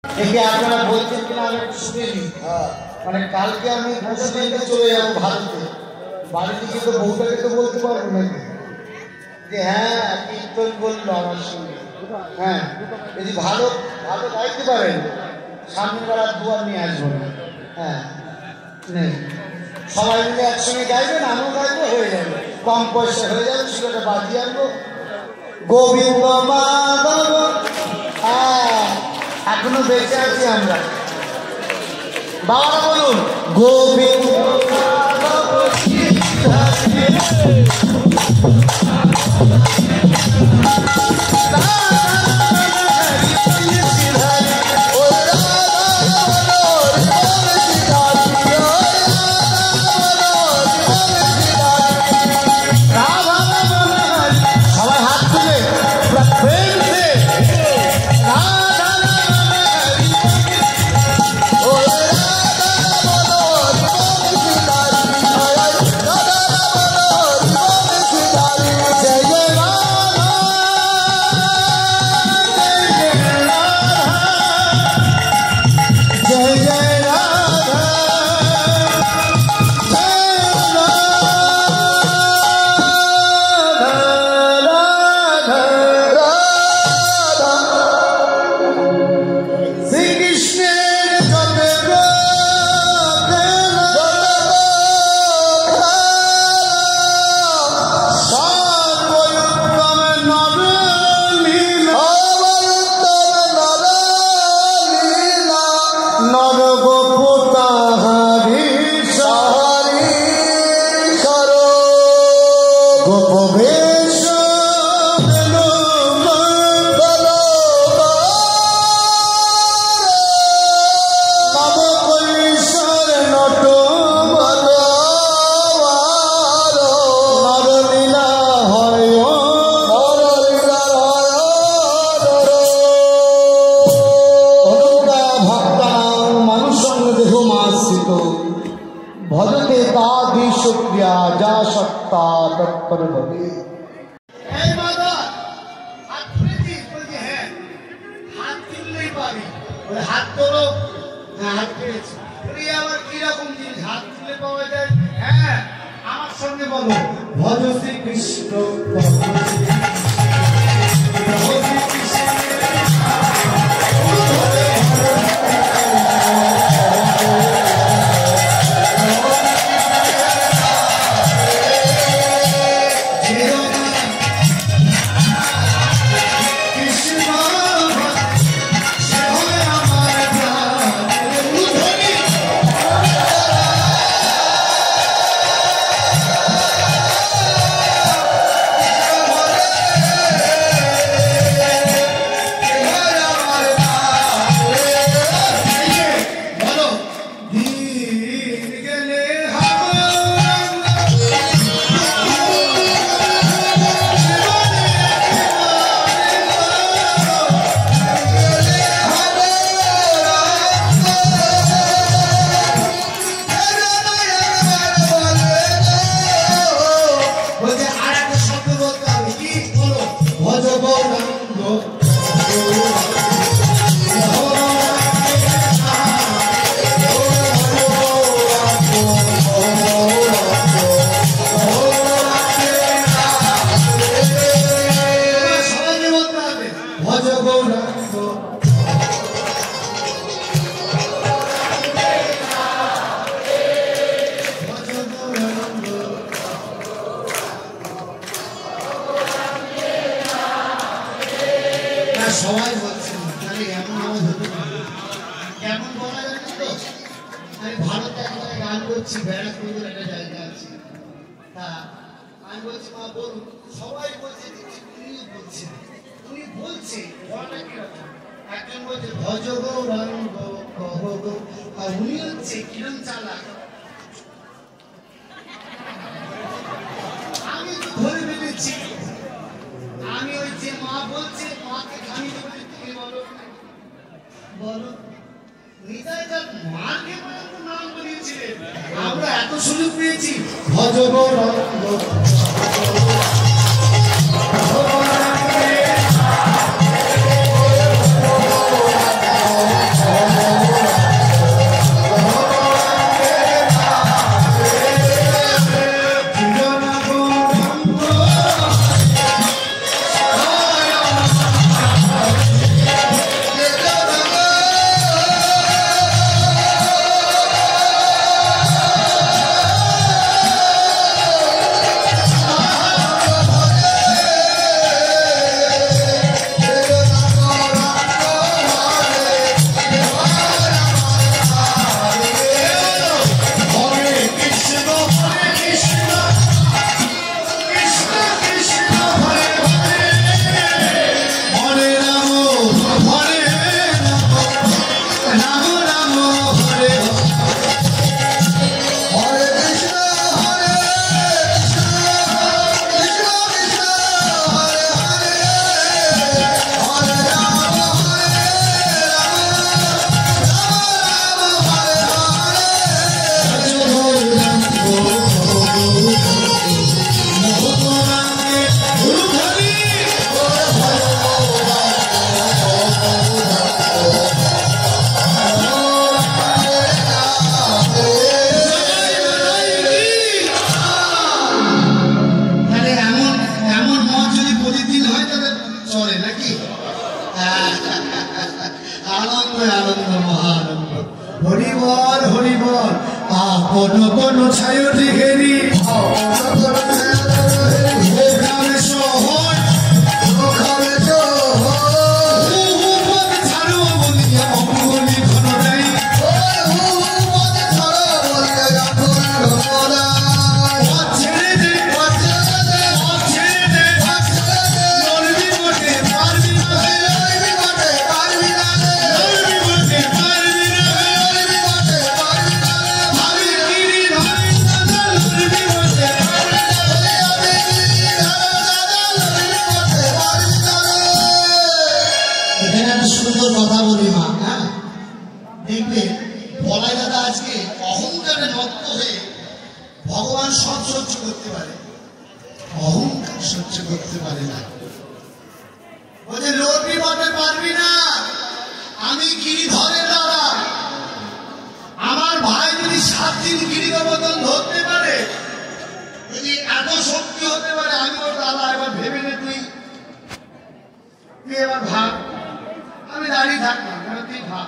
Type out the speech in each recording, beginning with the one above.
একে আপনারা বলছেন কিনা আমি শুনিনি। মানে কালকে আমি পরশুদিনকে চলে যাবো ভারতে। বাড়িতে গিয়ে তো বউটাকে তো বলতে পারবো নাকি যে হ্যাঁ কীর্তন বললো আমার সঙ্গে। হ্যাঁ, যদি ভালো ভালো গাইতে পারেন সামনে বেলার দুয়ার নিয়ে আসবো না। হ্যাঁ, নেই সবাই মিলে একসঙ্গে গাইবেন, আমিও গাইবো, হয়ে যাবে, কম পয়সা হয়ে যাবে, সেটা বাজিয়ে আনবো। গোবিন্দ মাধব, হ্যাঁ এখনো বেঁচে আছি আমরা। বাবারা বলুন গোবিন্দ ভজতে তাদি শুক্রিয়া যা সত্তা তৎপর ভবে। এই মাদা হাত তুলেছিস? বলছি হ্যাঁ। হাত তুললেই পাবি। ওই হাত তোলো। হ্যাঁ হাত তুলেছি। বলি আবার কিরকম জিনিস হাত তুললে পাওয়া যায়? হ্যাঁ আমার সঙ্গে বলো ভজ শ্রী কৃষ্ণ সবাই বলছেন তাহলে এমন আওয়াজ হতে পারে কেমন বলা যাচ্ছে তো। আমি ভারতে একটা গান করছি, ব্যারাকপুরের একটা জায়গা আছে, তা আমি বলছি মা বলুন, সবাই বলছে উনি বলছেন, উনি বলছে বলাটা কিরকম, একজন বলছে ভজ গৌরাঙ্গ কহ গো, আর উনি হচ্ছে কিরম চালাক। আমি তো ধরে ফেলেছি, আমি ওই যে মা বলছে মাকে খানি বলে তুমি বলো বলো নিতাই তার মাকে পর্যন্ত নাম বলিয়েছিলেন, আমরা এত সুযোগ পেয়েছি। ভজ গৌরাঙ্গ আনন্দে আনন্দ মহানন্দ। হরিবল হরিবল আপন কোন ছায় দেখেনি ভগবান সব সহ্য করতে পারে, অহংকার সহ্য করতে পারে না। বলে লড়বি বটে পারবি না, আমি গিরিধরের দাদা। আমার ভাই যদি 7 দিন গিরি গোবর্ধন ধরতে পারে, যদি এত শক্তি হতে পারে, আমি ওর দাদা। এবার ভেবে নে তুই এবার ভাব, আমি দাঁড়িয়ে থাকলাম, তুই ভাব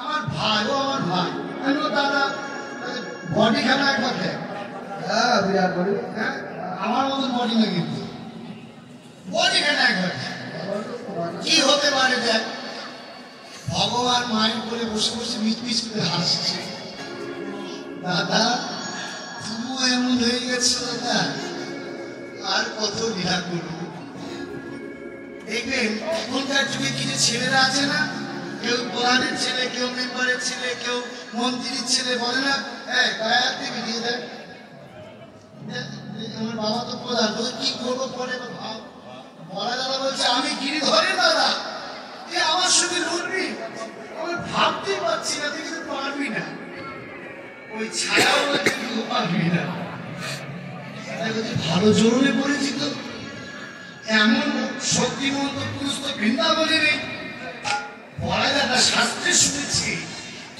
আমার ভাই, ও আমার ভাই, আমি ওর দাদা। বডি খেলা একবার দেখ, হ্যাঁ বিরাট বডি, হ্যাঁ আমার মতন বডি না, কিন্তু বডি খেলা একবার কি হতে পারে দেখ। ভগবান মায়ের করে বসে বসে মিচমিচ করে হাসছে। দাদা তুমিও এমন হয়ে গেছে দাদা, আর কত লীলা করবো। দেখবেন এখনকার যুগে কিছু ছেলেরা আছে না, কেউ প্রধানের ছেলে, কেউ মেম্বারের ছেলে, কেউ মন্ত্রীর ছেলে, বলে না দিয়ে দেয় আমার বাবা তো প্রধান, বলে কি করবো পরে বলা। দাদা বলছে আমি গিরিধরের দাদা, তুই আমার সঙ্গে লড়বি? আমি ভাবতেই পারছি না, তুই কিন্তু পারবি না। ওই ছায়া বলছে তুই পারবি না। ভালো জরুরি পড়েছি তো, এমন শক্তিমন্ত পুরুষ তো বৃন্দাবনে নেই। বলা দাদা শাস্ত্রে শুনেছি,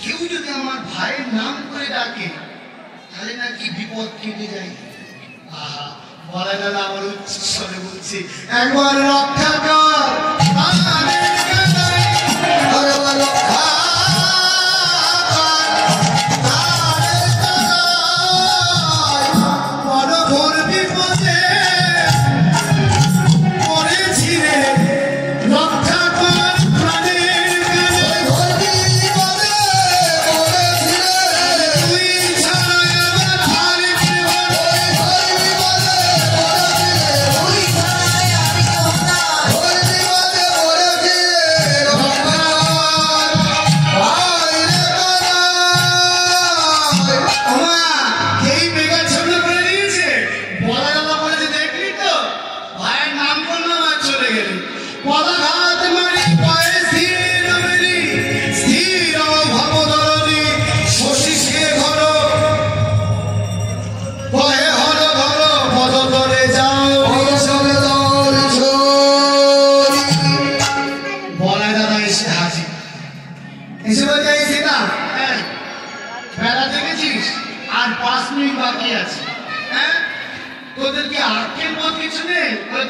কেউ যদি আমার ভাইয়ের নাম করে ডাকে তাহলে নাকি বিপদ কেটে যায়। আহা, বলা দাদা আমার উচ্চস্বরে বলছে, একবার রক্ষা কর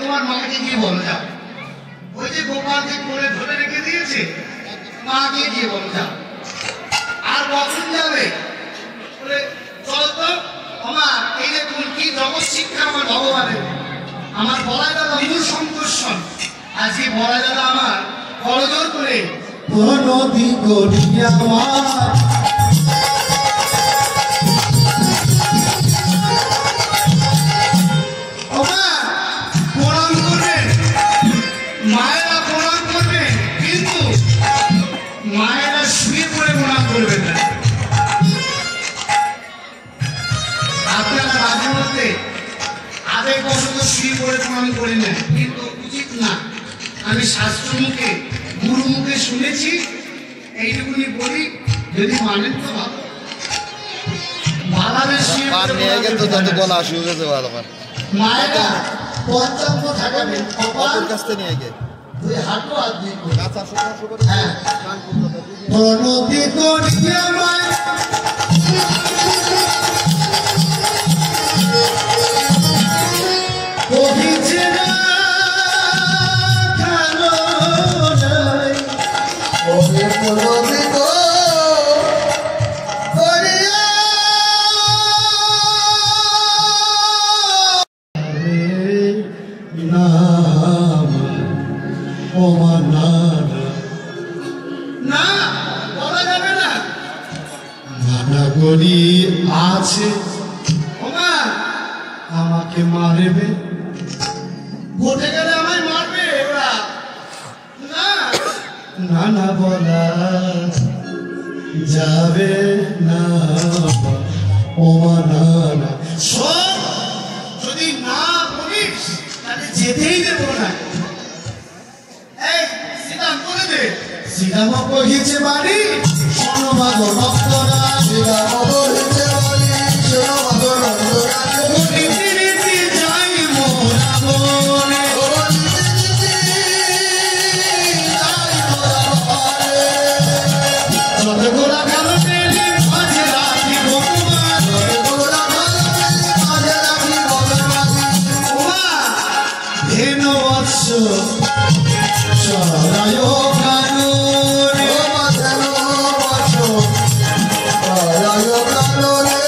তোমার মাকে গিয়ে বলো যাও। ওই যে গোপালকে করে ধরে রেখে দিয়েছে, মাকে গিয়ে বলো যাও। আর কখন যাবে? চল তো আমার এই যে তুমি কি জগৎ শিক্ষা আমার ভগবানের, আমার বলাই দাদা মূল সংকর্ষণ। আজকে বলাই দাদা আমার করজোর করে প্রণতি করি আমার। মায়েরা প্রণাম করবে, কিন্তু মায়েরা শুয়ে পড়ে প্রণাম করবে না। আপনারা মাঝে মধ্যে আবেগ বশত শুয়ে পড়ে প্রণাম করে নেন, কিন্তু উচিত না। আমি শাস্ত্র মুখে, গুরু মুখে শুনেছি, এইটুকুনি বলি, যদি মানেন তো ভালো। মায়েরা পঞ্চাঙ্গ থাকাবেন, দুই হাঁটু আর দুই প্রণতি করিয়া মায় কহিছে না খালো নাই আছে আমাকে মারবে ভোটে গেলে আমায় মারবে ওরা না না বলা যাবে না ওমা না না সব যদি না বলিস তাহলে যেতেই দেবো না এই সিধা করে দে সিধা মক গিয়েছে বাড়ি শোনো মাগো ভক্তরা সিধা মক গিয়েছে বাড়ি শোনো মাগো ভক্তরা নীতি নীতি যাই মোরা বনে চলে গোলা গেল তেলি মাঝে রাখি ভগবান চলে গোলা গেল তেলি মাঝে রাখি ভগবান ওমা ধেন বৎস চরায় কানুনে ওমা ধেন বৎস চরায় কানুনে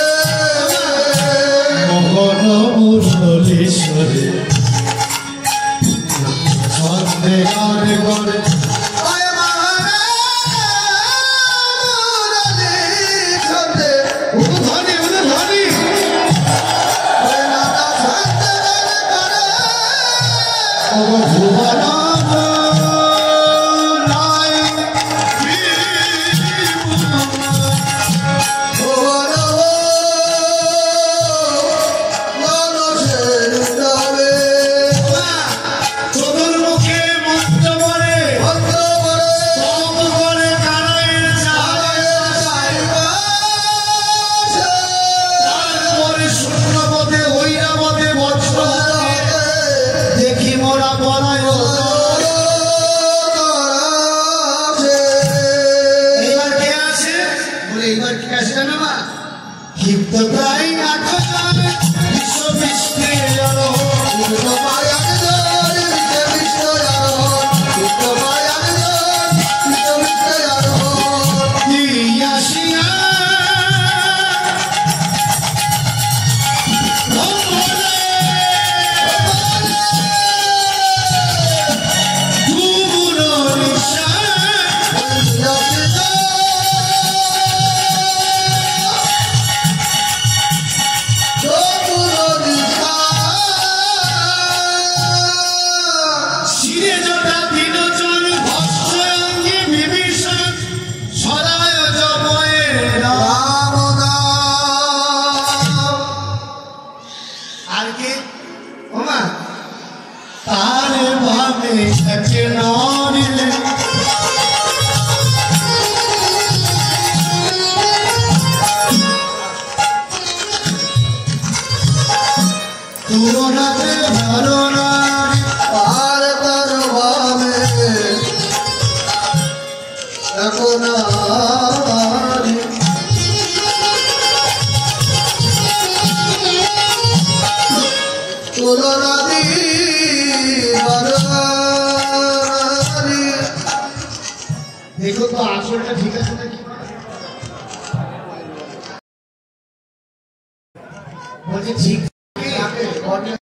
মোহন মুরলীশ্বরে ছন্দে গানে গড়ে देखो तो आंसुलটা ঠিক আছে নাকি বলছি ঠিক আছে